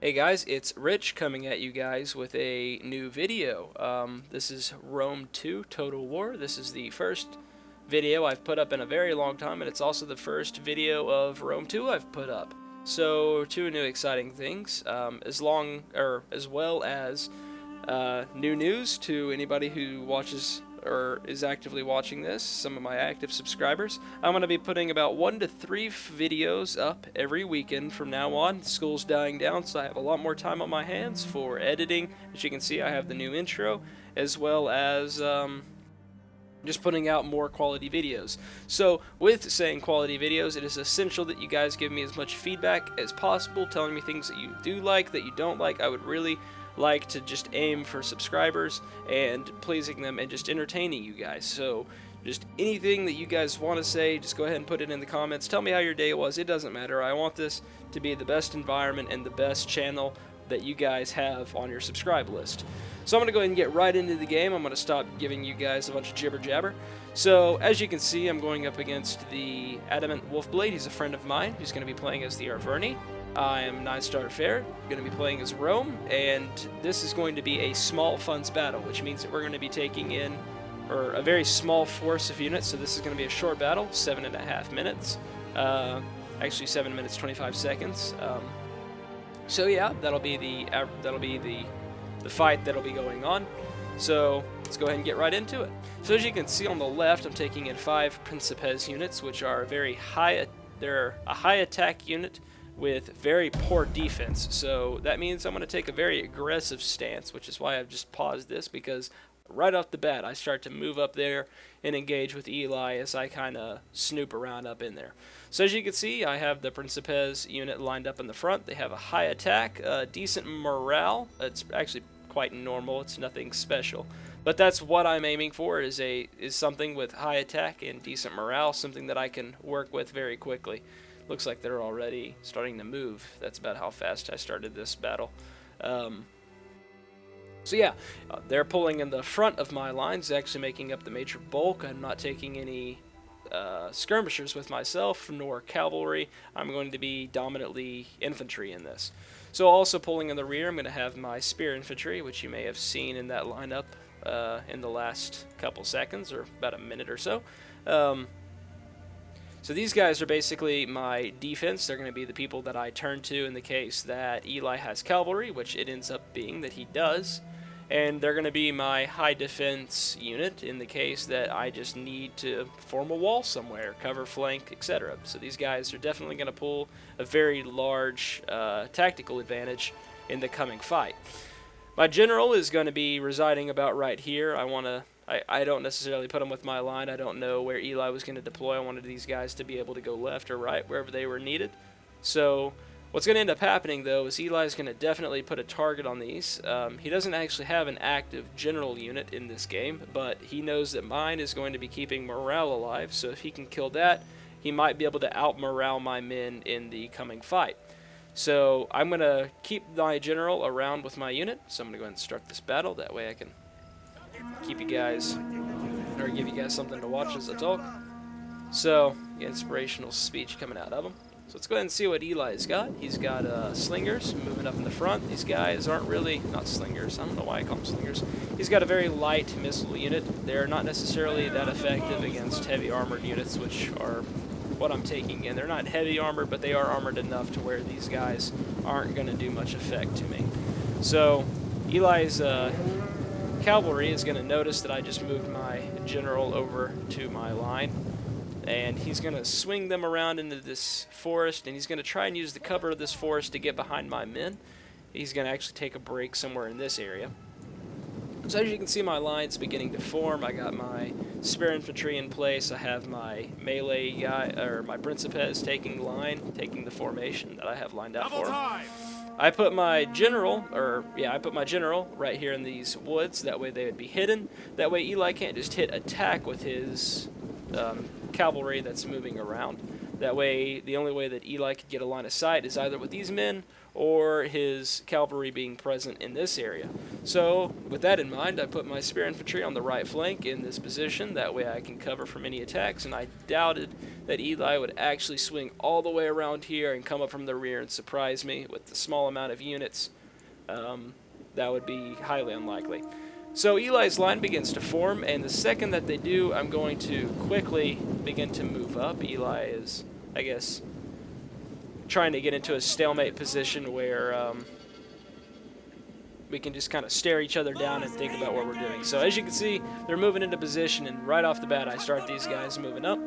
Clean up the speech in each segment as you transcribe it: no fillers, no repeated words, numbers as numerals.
Hey guys, it's Rich coming at you guys with a new video. This is Rome 2 Total War. This is the first video I've put up in a very long time, and it's also the first video of Rome 2 I've put up. So, two new exciting things, as well as new news to anybody who watches or is actively watching this, some of my active subscribers. I'm going to be putting about 1 to 3 videos up every weekend from now on. School's dying down, so I have a lot more time on my hands for editing. As you can see, I have the new intro, as well as just putting out more quality videos. So with saying quality videos, it is essential that you guys give me as much feedback as possible, telling me things that you do like, that you don't like. I would really like to just aim for subscribers and pleasing them and just entertaining you guys. So just anything that you guys want to say, just go ahead and put it in the comments. Tell me how your day was. It doesn't matter. I want this to be the best environment and the best channel that you guys have on your subscribe list. So I'm going to go ahead and get right into the game. I'm going to stop giving you guys a bunch of jibber jabber. So as you can see, I'm going up against the Adamant Wolfblade. He's a friend of mine who's going to be playing as the Arverni. I am 9-star fair, going to be playing as Rome, and this is going to be a small funds battle, which means that we're going to be taking in a very small force of units. So this is going to be a short battle, 7.5 minutes, actually 7 minutes 25 seconds. So yeah, that'll be the fight that'll be going on. So let's go ahead and get right into it. So as you can see on the left, I'm taking in 5 Principes units, which are they're a high attack unit with very poor defense. So that means I'm going to take a very aggressive stance, which is why I've just paused this, because right off the bat I start to move up there and engage with Eli as I kind of snoop around up in there. So as you can see, I have the Principes unit lined up in the front. They have a high attack, decent morale. It's actually quite normal. It's nothing special. But that's what I'm aiming for, is something with high attack and decent morale, something that I can work with very quickly. Looks like they're already starting to move. That's about how fast I started this battle. So yeah, they're pulling in the front of my lines, actually making up the major bulk. I'm not taking any skirmishers with myself, nor cavalry. I'm going to be dominantly infantry in this. So also pulling in the rear, I'm going to have my spear infantry, which you may have seen in that lineup in the last couple seconds, or about a minute or so. So these guys are basically my defense. They're going to be the people that I turn to in the case that Eli has cavalry, which it ends up being that he does. And they're going to be my high defense unit in the case that I just need to form a wall somewhere, cover flank, etc. So these guys are definitely going to pull a very large tactical advantage in the coming fight. My general is going to be residing about right here. I don't necessarily put him with my line. I don't know where Eli was going to deploy. I wanted these guys to be able to go left or right wherever they were needed. So what's going to end up happening, though, is Eli's going to definitely put a target on these. He doesn't actually have an active general unit in this game, but he knows that mine is going to be keeping morale alive. So if he can kill that, he might be able to out-morale my men in the coming fight. So I'm going to keep my general around with my unit. So I'm going to go ahead and start this battle. That way I can keep you guys, or give you guys something to watch as I talk. So, inspirational speech coming out of him. So let's go ahead and see what Eli's got. He's got slingers moving up in the front. These guys aren't really, not slingers, I don't know why I call them slingers. He's got a very light missile unit. They're not necessarily that effective against heavy armored units, which are what I'm taking in. They're not heavy armored, but they are armored enough to where these guys aren't going to do much effect to me. So, Eli's cavalry is going to notice that I just moved my general over to my line, and he's going to swing them around into this forest, and he's going to try and use the cover of this forest to get behind my men. He's going to actually take a break somewhere in this area. So as you can see, my line's beginning to form. I got my spear infantry in place. I have my melee guy, or my Principes taking the formation that I have lined up for him. I put my general right here in these woods. That way they would be hidden. That way Eli can't just hit attack with his cavalry that's moving around. That way, the only way that Eli could get a line of sight is either with these men or his cavalry being present in this area. So with that in mind, I put my spear infantry on the right flank in this position. That way I can cover from any attacks, and I doubted that Eli would actually swing all the way around here and come up from the rear and surprise me with the small amount of units. That would be highly unlikely. So Eli's line begins to form, and the second that they do, I'm going to quickly begin to move up. Eli is, I guess, trying to get into a stalemate position where we can just kind of stare each other down and think about what we're doing. So as you can see, they're moving into position, and right off the bat I start these guys moving up,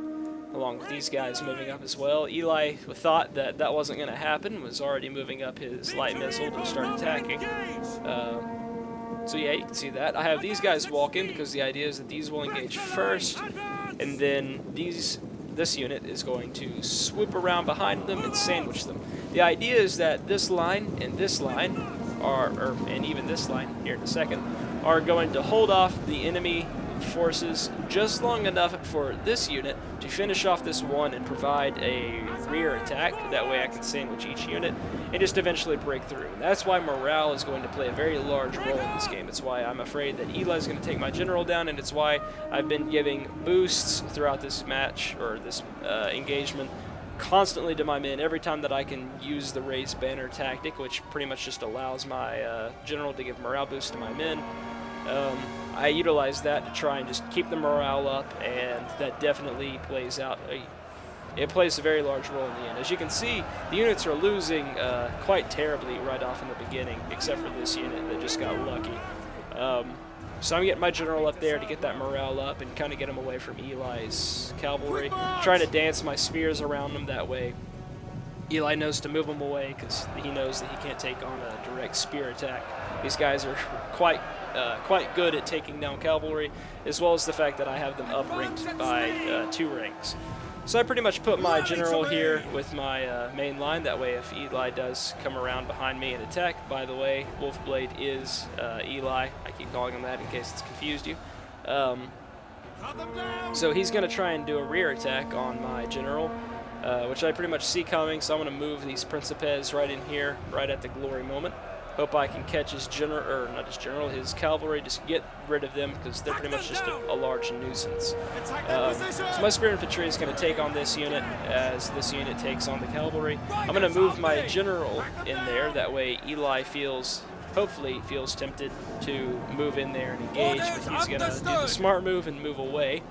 along with these guys moving up as well. Eli thought that that wasn't going to happen, was already moving up his light missile to start attacking. So yeah, you can see that. I have these guys walk in because the idea is that these will engage first, and then this unit is going to swoop around behind them and sandwich them. The idea is that this line and this line and even this line here in a second, are going to hold off the enemy forces just long enough for this unit to finish off this one and provide a rear attack. That way I can sandwich each unit and just eventually break through. And that's why morale is going to play a very large role in this game. It's why I'm afraid that Eli is going to take my general down, and it's why I've been giving boosts throughout this match, or this engagement, constantly to my men every time that I can use the raised banner tactic, which pretty much just allows my general to give morale boost to my men. I utilize that to try and just keep the morale up, and that definitely plays out. It plays a very large role in the end. As you can see, the units are losing quite terribly right off in the beginning, except for this unit that just got lucky. So I'm getting my general up there to get that morale up and kind of get him away from Eli's cavalry. Trying to dance my spears around him that way. Eli knows to move him away because he knows that he can't take on a direct spear attack. These guys are quite good at taking down cavalry, as well as the fact that I have them up-ranked by 2 ranks. So I pretty much put my general here with my main line. That way if Eli does come around behind me and attack, by the way, Wolfblade is Eli. I keep calling him that in case it's confused you. So he's going to try and do a rear attack on my general, which I pretty much see coming. So I'm going to move these Principes right in here, right at the glory moment. Hope I can catch his general, or not his general, his cavalry, just get rid of them because they're pretty much just a large nuisance. So my spear infantry is going to take on this unit as this unit takes on the cavalry. I'm going to move my general in there. That way Eli hopefully feels tempted to move in there and engage, but he's going to do the smart move and move away.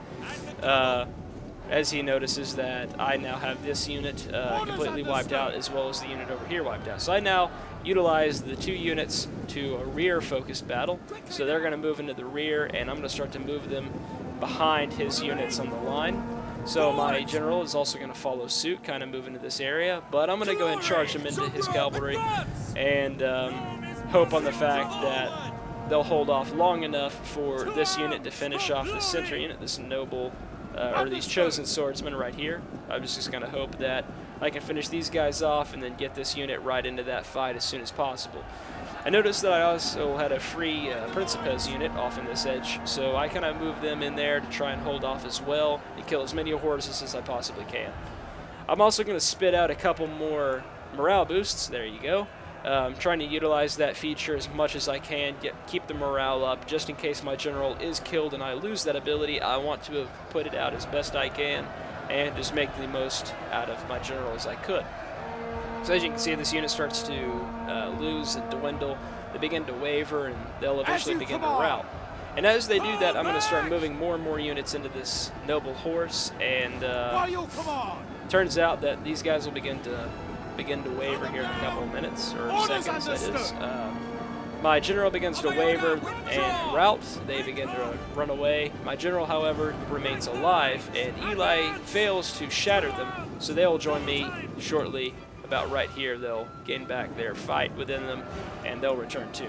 As he notices that I now have this unit completely wiped out, as well as the unit over here wiped out. So I now utilize the 2 units to a rear-focused battle. So they're going to move into the rear, and I'm going to start to move them behind his units on the line. So my general is also going to follow suit, kind of move into this area. But I'm going to go ahead and charge him into his cavalry and hope on the fact that they'll hold off long enough for this unit to finish off the center unit, this noble, or these chosen swordsmen right here. I'm just going to hope that I can finish these guys off and then get this unit right into that fight as soon as possible. I noticed that I also had a free Principes unit off in this edge, so I kind of moved them in there to try and hold off as well and kill as many horses as I possibly can. I'm also going to spit out a couple more morale boosts. There you go. Trying to utilize that feature as much as I can, keep the morale up, just in case my general is killed and I lose that ability. I want to have put it out as best I can and just make the most out of my general as I could. So as you can see, this unit starts to lose and dwindle. They begin to waver, and they'll eventually begin to rout. And as they do that, I'm going to start moving more and more units into this noble horse, and turns out that these guys will begin to waver here in a couple of minutes, or seconds that is. My general begins to waver and rout. They begin to run away. My general, however, remains alive, and Eli fails to shatter them, so they'll join me shortly. About right here, they'll gain back their fight within them, and they'll return to me.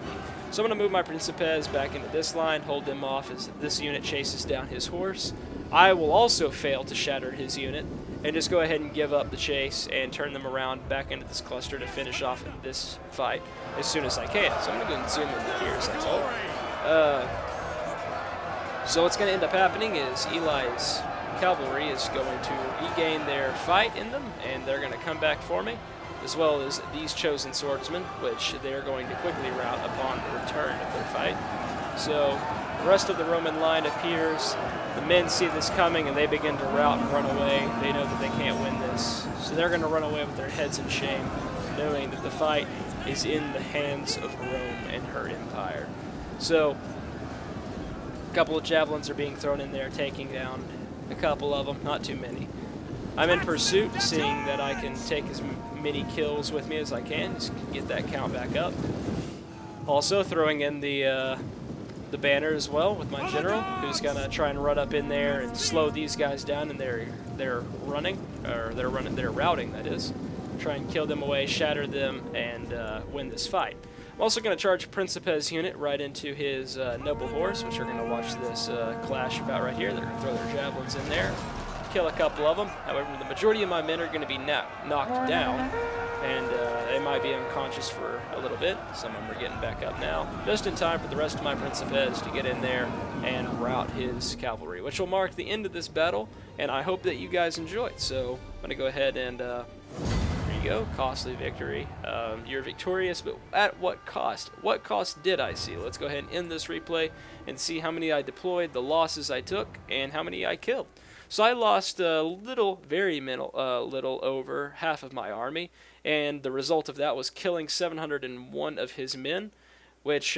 So I'm going to move my Principes back into this line, hold them off as this unit chases down his horse. I will also fail to shatter his unit, and just go ahead and give up the chase and turn them around back into this cluster to finish off this fight as soon as I can. So I'm going to go and zoom in here, so that's all. So what's going to end up happening is Eli's cavalry is going to regain their fight in them, and they're going to come back for me. as well as these chosen swordsmen, which they're going to quickly rout upon the return of their fight. So the rest of the Roman line appears. The men see this coming and they begin to rout and run away. They know that they can't win this, so they're going to run away with their heads in shame, knowing that the fight is in the hands of Rome and her empire. So a couple of javelins are being thrown in there, taking down a couple of them, not too many. I'm in pursuit, seeing that I can take as many kills with me as I can, just get that count back up. Also throwing in the banner as well with my general, who's gonna try and run up in there and slow these guys down, and they're routing, that is. Try and kill them away, shatter them, and win this fight. I'm also going to charge Principe's unit right into his noble horse, which are going to watch this clash about right here. They're going to throw their javelins in there, kill a couple of them. However, the majority of my men are going to be knocked down, and they might be unconscious for a little bit. Some of them are getting back up now, just in time for the rest of my Principes to get in there and rout his cavalry, which will mark the end of this battle, and I hope that you guys enjoyed. So I'm going to go ahead and go. Costly victory. You're victorious, but at what cost? What cost did I see? Let's go ahead and end this replay and see how many I deployed, the losses I took, and how many I killed. So I lost a little, little over half of my army, and the result of that was killing 701 of his men, which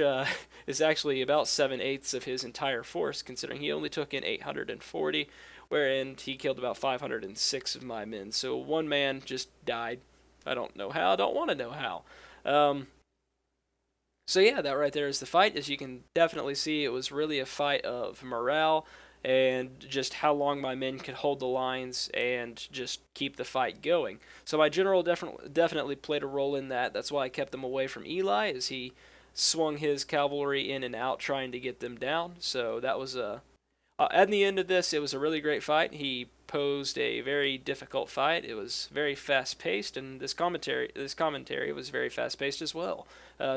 is actually about 7/8 of his entire force, considering he only took in 840, wherein he killed about 506 of my men. So one man just died. I don't know how. I don't want to know how. So yeah, that right there is the fight. As you can definitely see, it was really a fight of morale and just how long my men could hold the lines and just keep the fight going. So my general definitely played a role in that. That's why I kept them away from Eli, as he swung his cavalry in and out trying to get them down. So that was at the end of this, it was a really great fight. He posed a very difficult fight. It was very fast-paced, and this commentary was very fast-paced as well.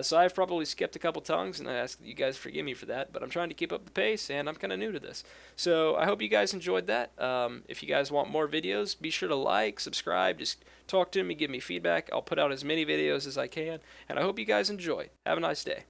So I've probably skipped a couple tongues, and I ask that you guys forgive me for that, but I'm trying to keep up the pace, and I'm kind of new to this. So I hope you guys enjoyed that. If you guys want more videos, be sure to like, subscribe, just talk to me, give me feedback. I'll put out as many videos as I can, and I hope you guys enjoy. Have a nice day.